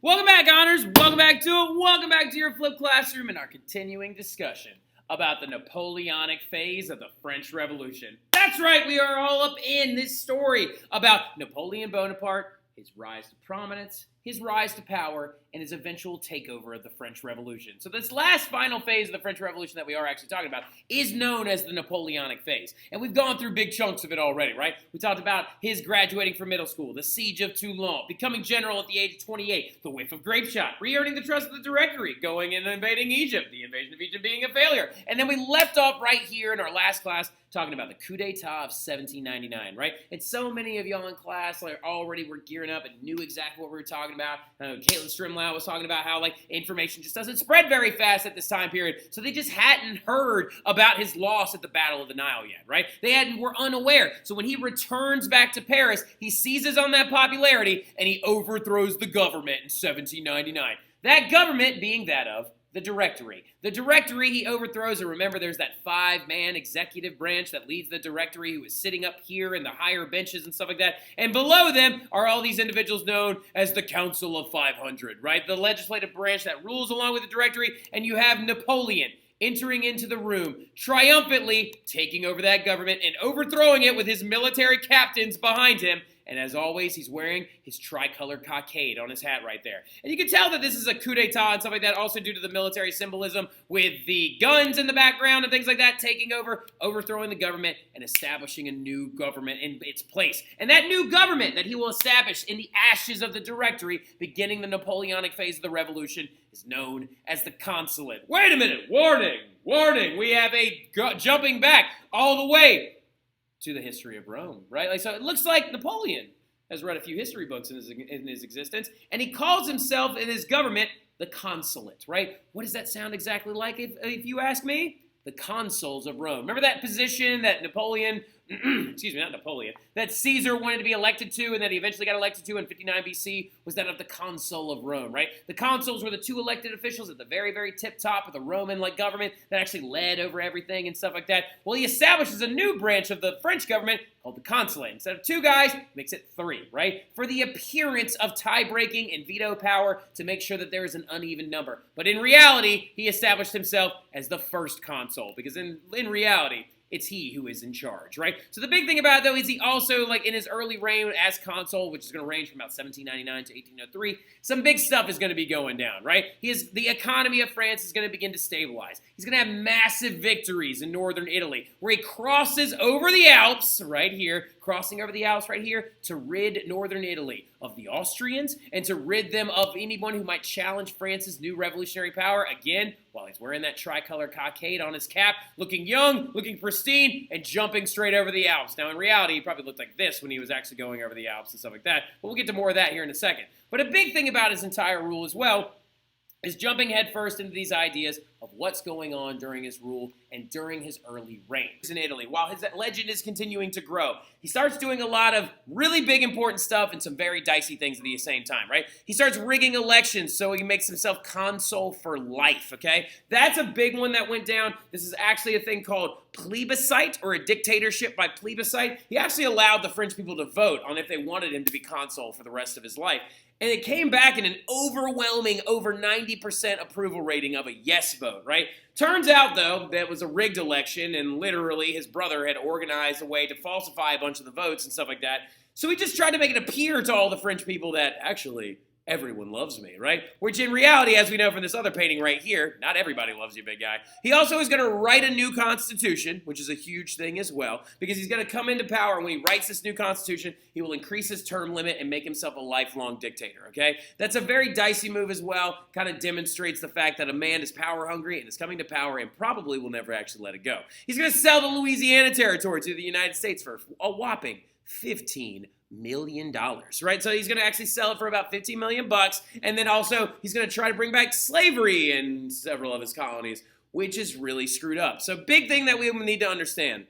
Welcome back, honors. Welcome back to it. Welcome back to your Flip Classroom and our continuing discussion about the Napoleonic phase of the French Revolution. That's right, we are all up in this story about Napoleon Bonaparte, his rise to prominence, his rise to power, and his eventual takeover of the French Revolution. So this last final phase of the French Revolution that we are actually talking about is known as the Napoleonic phase. And we've gone through big chunks of it already, right? We talked about his graduating from middle school, the siege of Toulon, becoming general at the age of 28, the whiff of grape shot, re-earning the trust of the Directory, going and invading Egypt, the invasion of Egypt being a failure. And then we left off right here in our last class talking about the coup d'etat of 1799, right? And so many of y'all in class already were gearing up and knew exactly what we were talking about. Caitlin Strimlau was talking about how information just doesn't spread very fast at this time period, so they just hadn't heard about his loss at the Battle of the Nile yet, right? Were unaware. So when he returns back to Paris, he seizes on that popularity and he overthrows the government in 1799. That government being that of the Directory. The Directory he overthrows, and remember there's that 5-man executive branch that leads the Directory who is sitting up here in the higher benches and stuff like that, and below them are all these individuals known as the Council of 500, right? The legislative branch that rules along with the Directory, and you have Napoleon entering into the room, triumphantly taking over that government and overthrowing it with his military captains behind him. And as always, he's wearing his tricolor cockade on his hat right there. And you can tell that this is a coup d'etat and stuff like that, also due to the military symbolism with the guns in the background and things like that, taking over, overthrowing the government, and establishing a new government in its place. And that new government that he will establish in the ashes of the Directory, beginning the Napoleonic phase of the revolution, is known as the Consulate. Wait a minute! Warning! Warning! We have a jumping back all the way to the history of Rome, right? So it looks like Napoleon has read a few history books in his existence, and he calls himself in his government the Consulate, right? What does that sound exactly like if you ask me? The consuls of Rome. Remember that position that Napoleon, excuse me, not Napoleon, that Caesar wanted to be elected to and that he eventually got elected to in 59 BC was that of the consul of Rome, right? The consuls were the two elected officials at the very, very tip top of the Roman government that actually led over everything and stuff like that. Well, he establishes a new branch of the French government called the consulate. Instead of 2 guys, makes it 3, right? For the appearance of tie-breaking and veto power to make sure that there is an uneven number. But in reality, he established himself as the first consul because in reality, it's he who is in charge, right? So the big thing about it, though, is he also, in his early reign as consul, which is going to range from about 1799 to 1803, some big stuff is going to be going down, right? The economy of France is going to begin to stabilize. He's going to have massive victories in northern Italy, where he crosses over the Alps, right here, crossing over the Alps right here, to rid northern Italy of the Austrians and to rid them of anyone who might challenge France's new revolutionary power, again, while he's wearing that tricolor cockade on his cap, looking young, looking pristine, and jumping straight over the Alps. Now, in reality, he probably looked like this when he was actually going over the Alps and stuff like that, but we'll get to more of that here in a second. But a big thing about his entire rule as well is jumping headfirst into these ideas of what's going on during his rule and during his early reign in Italy. While his legend is continuing to grow, he starts doing a lot of really big important stuff and some very dicey things at the same time, right? He starts rigging elections so he makes himself consul for life, okay? That's a big one that went down. This is actually a thing called plebiscite, or a dictatorship by plebiscite. He actually allowed the French people to vote on if they wanted him to be consul for the rest of his life. And it came back in an overwhelming, over 90% approval rating of a yes vote, right? Turns out, though, that it was a rigged election, and literally his brother had organized a way to falsify a bunch of the votes and stuff like that. So he just tried to make it appear to all the French people that, actually, everyone loves me, right? Which in reality, as we know from this other painting right here, not everybody loves you, big guy. He also is going to write a new constitution, which is a huge thing as well, because he's going to come into power, and when he writes this new constitution, he will increase his term limit and make himself a lifelong dictator, okay? That's a very dicey move as well, kind of demonstrates the fact that a man is power hungry and is coming to power and probably will never actually let it go. He's going to sell the Louisiana Territory to the United States for a whopping $15 million, right? So he's going to actually sell it for about $15 million bucks, and then also he's going to try to bring back slavery in several of his colonies, which is really screwed up. So big thing that we need to understand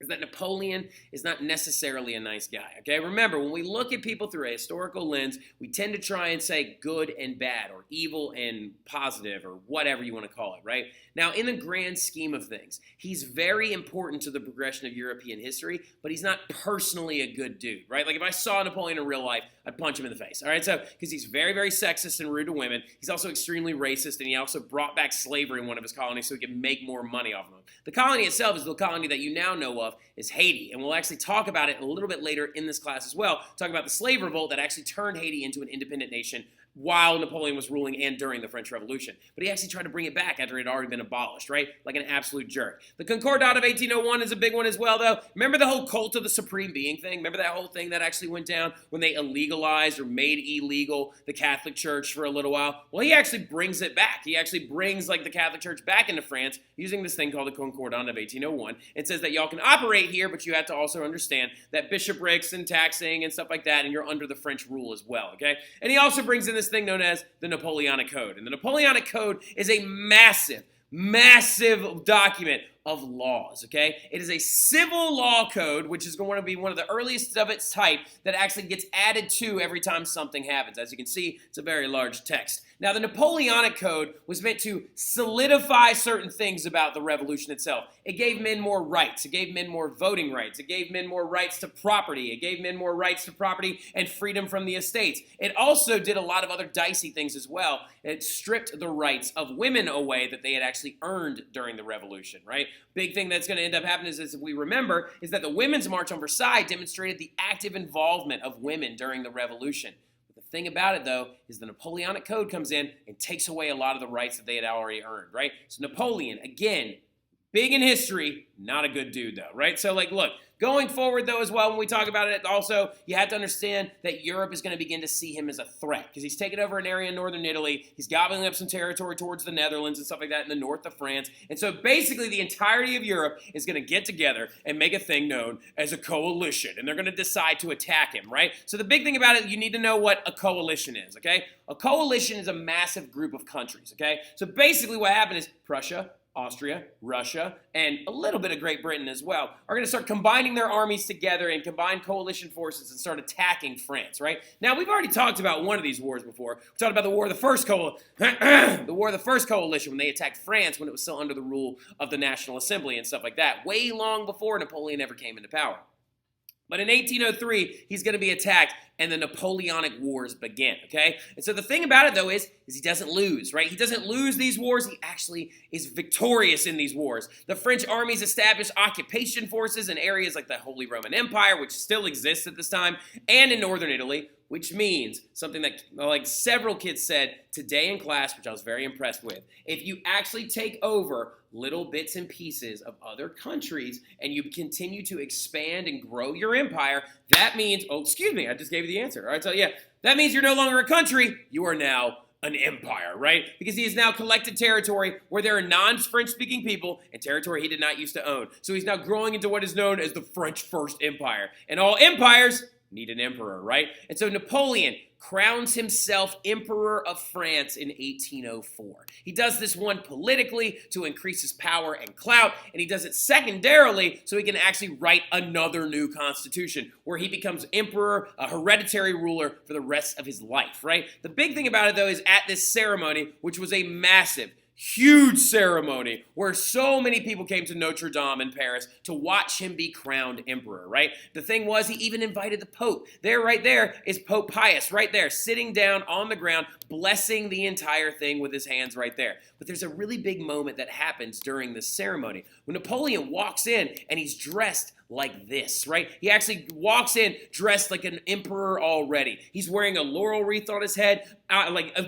is that Napoleon is not necessarily a nice guy, okay? Remember, when we look at people through a historical lens, we tend to try and say good and bad, or evil and positive, or whatever you want to call it, right? Now, in the grand scheme of things, he's very important to the progression of European history, but he's not personally a good dude, right? Like, if I saw Napoleon in real life, I'd punch him in the face, all right? So, because he's very, very sexist and rude to women, he's also extremely racist, and he also brought back slavery in one of his colonies so he could make more money off of them. The colony itself is the colony that you now know of is Haiti, and we'll actually talk about it a little bit later in this class as well, talk about the slave revolt that actually turned Haiti into an independent nation while Napoleon was ruling and during the French Revolution. But he actually tried to bring it back after it had already been abolished, right? Like an absolute jerk. The Concordat of 1801 is a big one as well, though. Remember the whole cult of the supreme being thing? Remember that whole thing that actually went down when they illegalized or made illegal the Catholic Church for a little while? Well, he actually brings it back. He actually brings like the Catholic Church back into France using this thing called the Concordat of 1801. It says that y'all can operate here, but you have to also understand that bishoprics and taxing and stuff like that, and you're under the French rule as well, okay? And he also brings in this thing known as the Napoleonic Code. And the Napoleonic Code is a massive document of laws, okay? It is a civil law code, which is going to be one of the earliest of its type that actually gets added to every time something happens. As you can see, it's a very large text. Now, the Napoleonic Code was meant to solidify certain things about the revolution itself. It gave men more rights. It gave men more voting rights. It gave men more rights to property. It gave men more rights to property and freedom from the estates. It also did a lot of other dicey things as well. It stripped the rights of women away that they had actually earned during the revolution, right? Big thing that's going to end up happening is, as we remember, is that the Women's March on Versailles demonstrated the active involvement of women during the revolution. But the thing about it, though, is the Napoleonic Code comes in and takes away a lot of the rights that they had already earned, right? So Napoleon, again, big in history, not a good dude, though, right? So, like, look, going forward, though, as well, when we talk about it, also, you have to understand that Europe is going to begin to see him as a threat because he's taken over an area in northern Italy. He's gobbling up some territory towards the Netherlands and stuff like that in the north of France. And so, basically, the entirety of Europe is going to get together and make a thing known as a coalition. And they're going to decide to attack him, right? So, the big thing about it, you need to know what a coalition is, okay? A coalition is a massive group of countries, okay? So, basically, what happened is Prussia, Austria, Russia, and a little bit of Great Britain as well, are going to start combining their armies together and combine coalition forces and start attacking France, right? Now, we've already talked about one of these wars before. We talked about the War of the First Coalition when they attacked France when it was still under the rule of the National Assembly and stuff like that, way long before Napoleon ever came into power. But in 1803, he's going to be attacked, and the Napoleonic Wars begin, okay? And so the thing about it, though, is he doesn't lose, right? He doesn't lose these wars. He actually is victorious in these wars. The French armies established occupation forces in areas like the Holy Roman Empire, which still exists at this time, and in northern Italy, which means something that, like several kids said today in class, which I was very impressed with. If you actually take over little bits and pieces of other countries and you continue to expand and grow your empire, that means, oh, excuse me, I just gave you the answer. All right, so yeah, that means you're no longer a country, you are now an empire, right? Because he has now collected territory where there are non-French speaking people and territory he did not used to own. So he's now growing into what is known as the French First Empire. And all empires need an emperor, right? And so Napoleon crowns himself Emperor of France in 1804. He does this one politically to increase his power and clout, and he does it secondarily so he can actually write another new constitution where he becomes emperor, a hereditary ruler for the rest of his life, right? The big thing about it, though, is at this ceremony, which was a massive, huge ceremony where so many people came to Notre Dame in Paris to watch him be crowned emperor, right? The thing was, he even invited the Pope. Right there is Pope Pius, right there, sitting down on the ground, blessing the entire thing with his hands right there. But there's a really big moment that happens during this ceremony when Napoleon walks in and he's dressed like this, right? He actually walks in dressed like an emperor already. He's wearing a laurel wreath on his head,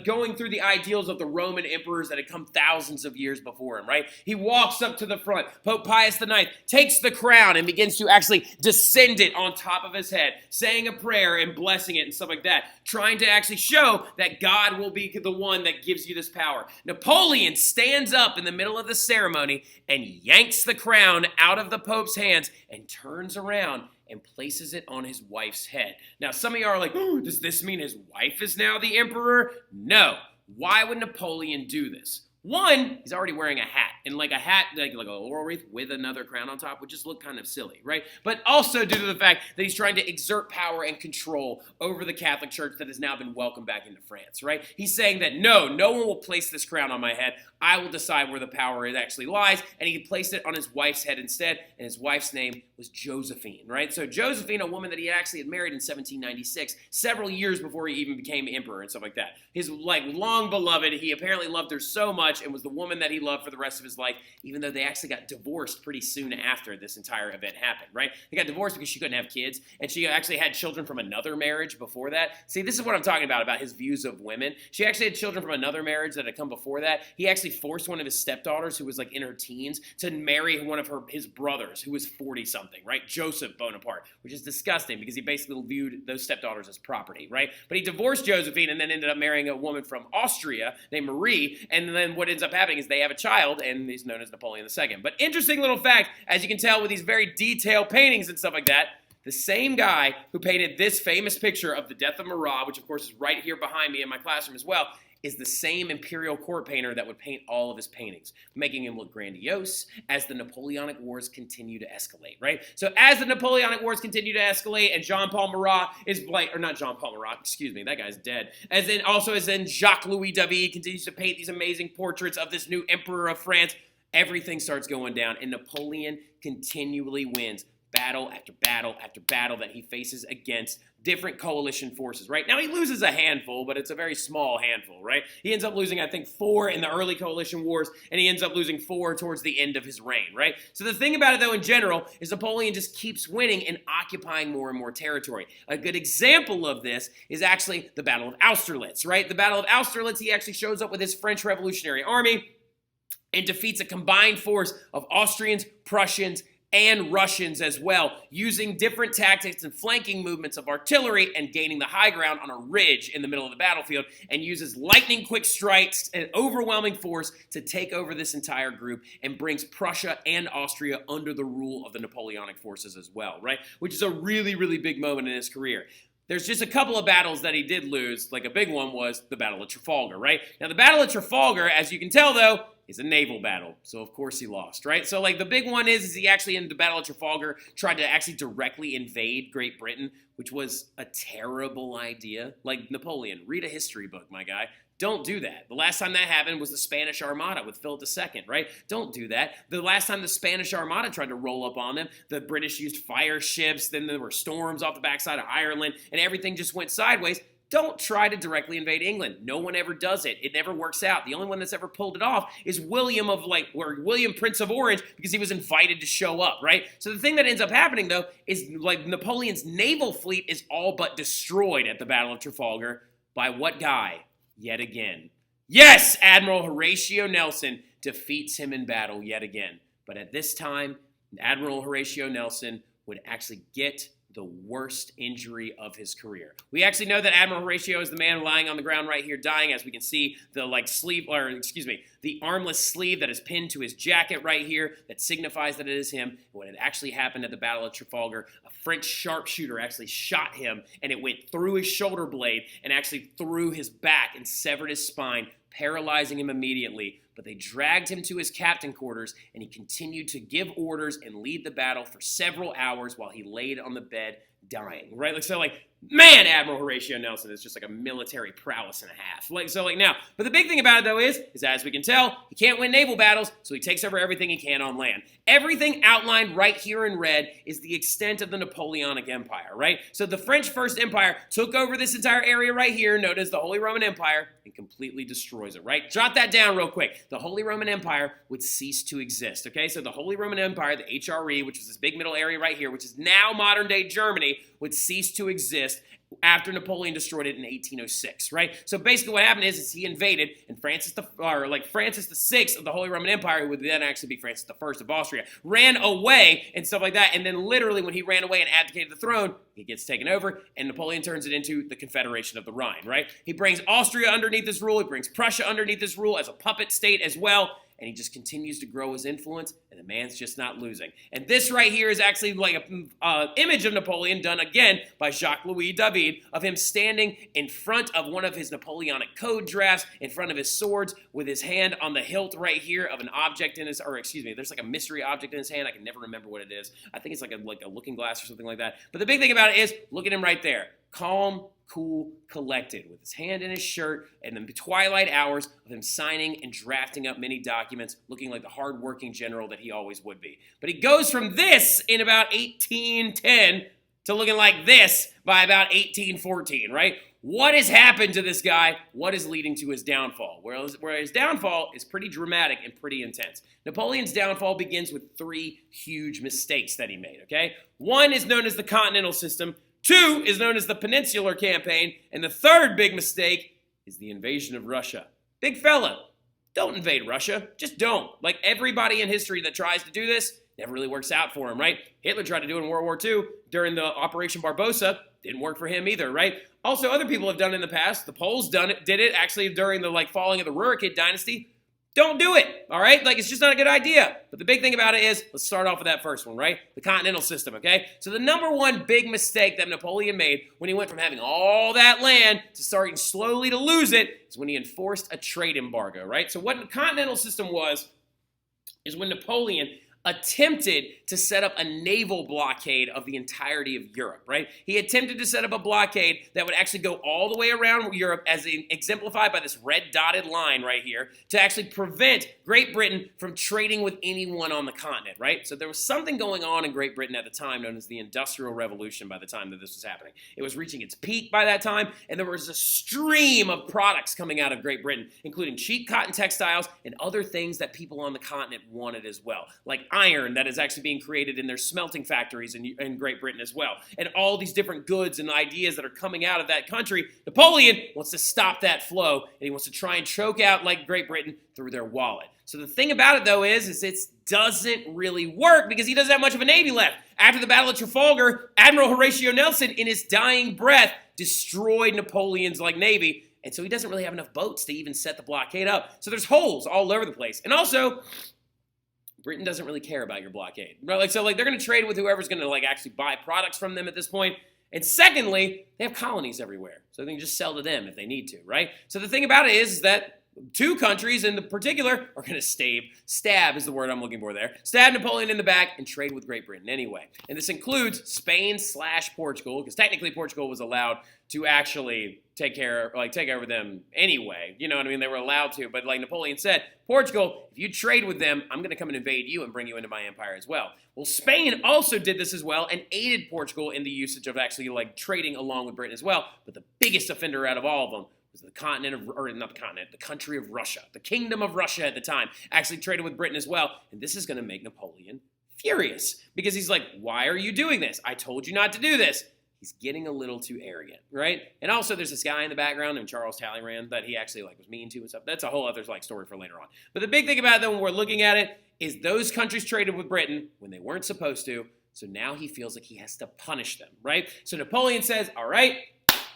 going through the ideals of the Roman emperors that had come thousands of years before him, right? He walks up to the front. Pope Pius IX takes the crown and begins to actually descend it on top of his head, saying a prayer and blessing it and stuff like that, trying to actually show that God will be the one that gives you this power. Napoleon stands up in the middle of the ceremony and yanks the crown out of the Pope's hands and turns around and places it on his wife's head. Now, some of you are like, oh, does this mean his wife is now the emperor? No. Why would Napoleon do this? One, he's already wearing a hat, and like a hat, like a laurel wreath with another crown on top would just look kind of silly, right? But also due to the fact that he's trying to exert power and control over the Catholic Church that has now been welcomed back into France, right? He's saying that no one will place this crown on my head. I will decide where the power actually lies, and he placed it on his wife's head instead, and his wife's name was Josephine, right? So Josephine, a woman that he actually had married in 1796, several years before he even became emperor and stuff like that. His long beloved, he apparently loved her so much and was the woman that he loved for the rest of his life, even though they actually got divorced pretty soon after this entire event happened, right? They got divorced because she couldn't have kids, and she actually had children from another marriage before that. See, this is what I'm talking about his views of women. She actually had children from another marriage that had come before that. He actually forced one of his stepdaughters, who was like in her teens, to marry one of his brothers, who was 40-something, right? Joseph Bonaparte, which is disgusting because he basically viewed those stepdaughters as property, right? But he divorced Josephine and then ended up marrying a woman from Austria named Marie, and then what ends up happening is they have a child, and he's known as Napoleon II. But interesting little fact, as you can tell with these very detailed paintings and stuff like that, the same guy who painted this famous picture of the death of Marat, which of course is right here behind me in my classroom as well, is the same imperial court painter that would paint all of his paintings, making him look grandiose as the Napoleonic Wars continue to escalate, right? So as the Napoleonic Wars continue to escalate and Jean-Paul Marat is like, or not Jean-Paul Marat, excuse me, that guy's dead, as in Jacques-Louis David continues to paint these amazing portraits of this new emperor of France, everything starts going down, and Napoleon continually wins battle after battle after battle that he faces against different coalition forces, right? Now, he loses a handful, but it's a very small handful, right? He ends up losing, I think, 4 in the early coalition wars, and he ends up losing 4 towards the end of his reign, right? So the thing about it, though, in general, is Napoleon just keeps winning and occupying more and more territory. A good example of this is actually the Battle of Austerlitz, right? The Battle of Austerlitz, he actually shows up with his French Revolutionary Army and defeats a combined force of Austrians, Prussians, and Russians as well, using different tactics and flanking movements of artillery and gaining the high ground on a ridge in the middle of the battlefield, and uses lightning quick strikes and overwhelming force to take over this entire group and brings Prussia and Austria under the rule of the Napoleonic forces as well, right? Which is a really, really big moment in his career. There's just a couple of battles that he did lose, like a big one was the Battle of Trafalgar, right? Now, the Battle of Trafalgar, as you can tell, though, is a naval battle, so of course he lost, right? So, like, the big one is he actually, in the Battle of Trafalgar, tried to actually directly invade Great Britain, which was a terrible idea. Like, Napoleon, read a history book, my guy. Don't do that. The last time that happened was the Spanish Armada with Philip II, right? Don't do that. The last time the Spanish Armada tried to roll up on them, the British used fire ships, then there were storms off the backside of Ireland, and everything just went sideways. Don't try to directly invade England. No one ever does it. It never works out. The only one that's ever pulled it off is William Prince of Orange, because he was invited to show up, right? So the thing that ends up happening, though, is like Napoleon's naval fleet is all but destroyed at the Battle of Trafalgar by what guy? Yet again. Yes, Admiral Horatio Nelson defeats him in battle yet again. But at this time, Admiral Horatio Nelson would actually get the worst injury of his career. We actually know that Admiral Horatio is the man lying on the ground right here dying, as we can see the the armless sleeve that is pinned to his jacket right here that signifies that it is him. And what had actually happened at the Battle of Trafalgar, a French sharpshooter actually shot him, and it went through his shoulder blade and actually through his back and severed his spine, paralyzing him immediately. But they dragged him to his captain quarters, and he continued to give orders and lead the battle for several hours while he laid on the bed dying, right? Man, Admiral Horatio Nelson is just like a military prowess and a half. Now, but the big thing about it, though, is as we can tell, he can't win naval battles, so he takes over everything he can on land. Everything outlined right here in red is the extent of the Napoleonic Empire, right? So the French First Empire took over this entire area right here, known as the Holy Roman Empire, and completely destroys it, right? Jot that down real quick. The Holy Roman Empire would cease to exist, okay? So the Holy Roman Empire, the HRE, which is this big middle area right here, which is now modern-day Germany, would cease to exist after Napoleon destroyed it in 1806, right? So basically what happened is he invaded, and Francis VI of the Holy Roman Empire, who would then actually be Francis I of Austria, ran away and stuff like that, and then literally when he ran away and abdicated the throne, he gets taken over, and Napoleon turns it into the Confederation of the Rhine, right? He brings Austria underneath his rule, he brings Prussia underneath his rule as a puppet state as well, and he just continues to grow his influence, and the man's just not losing. And this right here is actually like an image of Napoleon done again by Jacques-Louis David of him standing in front of one of his Napoleonic code drafts, in front of his swords, with his hand on the hilt right here of an object in his, or excuse me, there's like a mystery object in his hand. I can never remember what it is. I think it's like a looking glass or something like that. But the big thing about it is, look at him right there. Calm, cool, collected, with his hand in his shirt, and the twilight hours of him signing and drafting up many documents, looking like the hard-working general that he always would be. But he goes from this in about 1810 to looking like this by about 1814, right? What has happened to this guy? What is leading to his downfall? Where his downfall is pretty dramatic and pretty intense. Napoleon's downfall begins with 3 huge mistakes that he made, okay? 1 is known as the Continental System. 2 is known as the Peninsular Campaign, and the 3rd big mistake is the invasion of Russia. Big fella, don't invade Russia. Just don't. Like everybody in history that tries to do this, never really works out for him, right? Hitler tried to do it in World War II during the Operation Barbarossa. Didn't work for him either, right? Also, other people have done it in the past. The Poles did it actually during the falling of the Rurik dynasty. Don't do it, all right? Like, it's just not a good idea. But the big thing about it is, let's start off with that first one, right? The Continental System, okay? So the number 1 big mistake that Napoleon made when he went from having all that land to starting slowly to lose it is when he enforced a trade embargo, right? So what the Continental System was is when Napoleon attempted to set up a naval blockade of the entirety of Europe, right? He attempted to set up a blockade that would actually go all the way around Europe, as exemplified by this red dotted line right here, to actually prevent Great Britain from trading with anyone on the continent, right? So there was something going on in Great Britain at the time known as the Industrial Revolution by the time that this was happening. It was reaching its peak by that time, and there was a stream of products coming out of Great Britain, including cheap cotton textiles and other things that people on the continent wanted as well, like iron that is actually being created in their smelting factories in Great Britain as well. And all these different goods and ideas that are coming out of that country. Napoleon wants to stop that flow, and he wants to try and choke out like Great Britain through their wallet. So the thing about it, though, is it doesn't really work because he doesn't have much of a navy left. After the Battle of Trafalgar, Admiral Horatio Nelson, in his dying breath, destroyed Napoleon's navy, and so he doesn't really have enough boats to even set the blockade up. So there's holes all over the place. And also, Britain doesn't really care about your blockade, right? So they're going to trade with whoever's going to actually buy products from them at this point. And secondly, they have colonies everywhere, so they can just sell to them if they need to, right? So the thing about it is that 2 countries in particular are going to stab is the word I'm looking for there, stab Napoleon in the back and trade with Great Britain anyway. And this includes Spain/Portugal, because technically Portugal was allowed to actually take over them anyway. You know what I mean? They were allowed to, but like Napoleon said, Portugal, if you trade with them, I'm going to come and invade you and bring you into my empire as well. Well, Spain also did this as well and aided Portugal in the usage of actually trading along with Britain as well. But the biggest offender out of all of them was the country of Russia. The kingdom of Russia at the time actually traded with Britain as well. And this is going to make Napoleon furious because he's like, why are you doing this? I told you not to do this. He's getting a little too arrogant, right? And also there's this guy in the background named Charles Talleyrand that he actually was mean to and stuff. That's a whole other story for later on. But the big thing about it, though, when we're looking at it, is those countries traded with Britain when they weren't supposed to. So now he feels like he has to punish them, right? So Napoleon says, all right,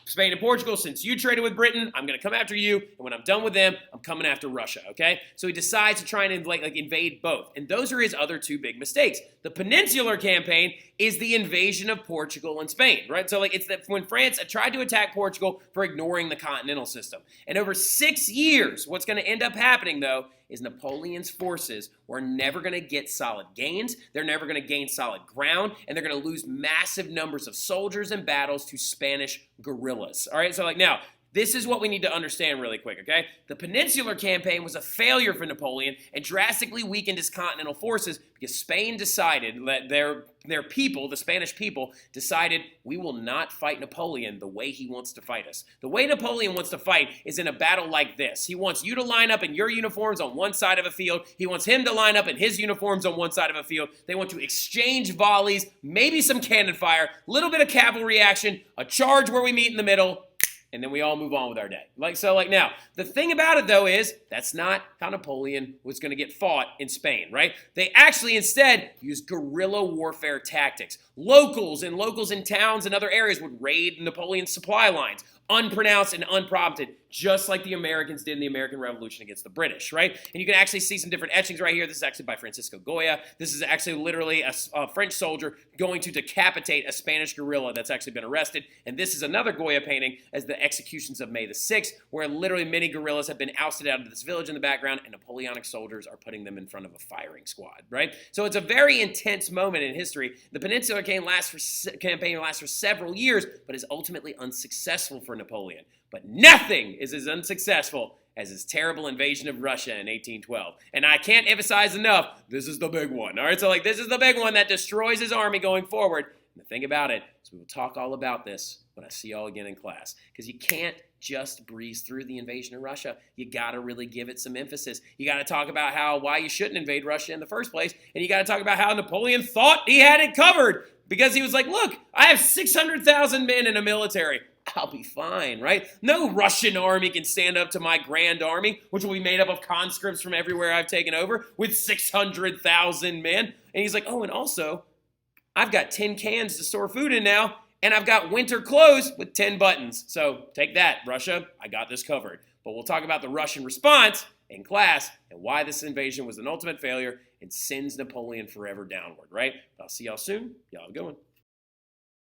Spain and Portugal, since you traded with Britain, I'm going to come after you, and when I'm done with them, I'm coming after Russia, okay? So he decides to try and invade both, and those are his other 2 big mistakes. The Peninsular Campaign is the invasion of Portugal and Spain, right? So it's that when France tried to attack Portugal for ignoring the Continental System. And over 6 years, what's going to end up happening, though, is Napoleon's forces were never going to get solid gains, they're never going to gain solid ground, and they're going to lose massive numbers of soldiers and battles to Spanish guerrillas. All right, so now, this is what we need to understand really quick, okay? The Peninsular Campaign was a failure for Napoleon and drastically weakened his continental forces because Spain decided that their people, the Spanish people, decided we will not fight Napoleon the way he wants to fight us. The way Napoleon wants to fight is in a battle like this. He wants you to line up in your uniforms on one side of a field. He wants him to line up in his uniforms on one side of a field. They want to exchange volleys, maybe some cannon fire, a little bit of cavalry action, a charge where we meet in the middle, and then we all move on with our day. Now, the thing about it, though, is that's not how Napoleon was going to get fought in Spain, right? They actually instead used guerrilla warfare tactics. Locals in towns and other areas would raid Napoleon's supply lines. unpronounced and unprompted, just like the Americans did in the American Revolution against the British, right? And you can actually see some different etchings right here. This is actually by Francisco Goya. This is actually literally a French soldier going to decapitate a Spanish guerrilla that's actually been arrested. And this is another Goya painting as the executions of May the 6th, where literally many guerrillas have been ousted out of this village in the background, and Napoleonic soldiers are putting them in front of a firing squad, right? So it's a very intense moment in history. The Peninsular campaign lasts for several years, but is ultimately unsuccessful for Napoleon. But nothing is as unsuccessful as his terrible invasion of Russia in 1812. And I can't emphasize enough, this is the big one. All right, so this is the big one that destroys his army going forward. And the thing about it is we will talk all about this when I see y'all again in class. Because you can't just breeze through the invasion of Russia. You got to really give it some emphasis. You got to talk about why you shouldn't invade Russia in the first place. And you got to talk about how Napoleon thought he had it covered. Because he was like, look, I have 600,000 men in a military. I'll be fine, right? No Russian army can stand up to my grand army, which will be made up of conscripts from everywhere I've taken over, with 600,000 men. And he's like, oh, and also, I've got 10 cans to store food in now, and I've got winter clothes with 10 buttons. So take that, Russia. I got this covered. But we'll talk about the Russian response in class and why this invasion was an ultimate failure and sends Napoleon forever downward, right? I'll see y'all soon. Y'all have a good one.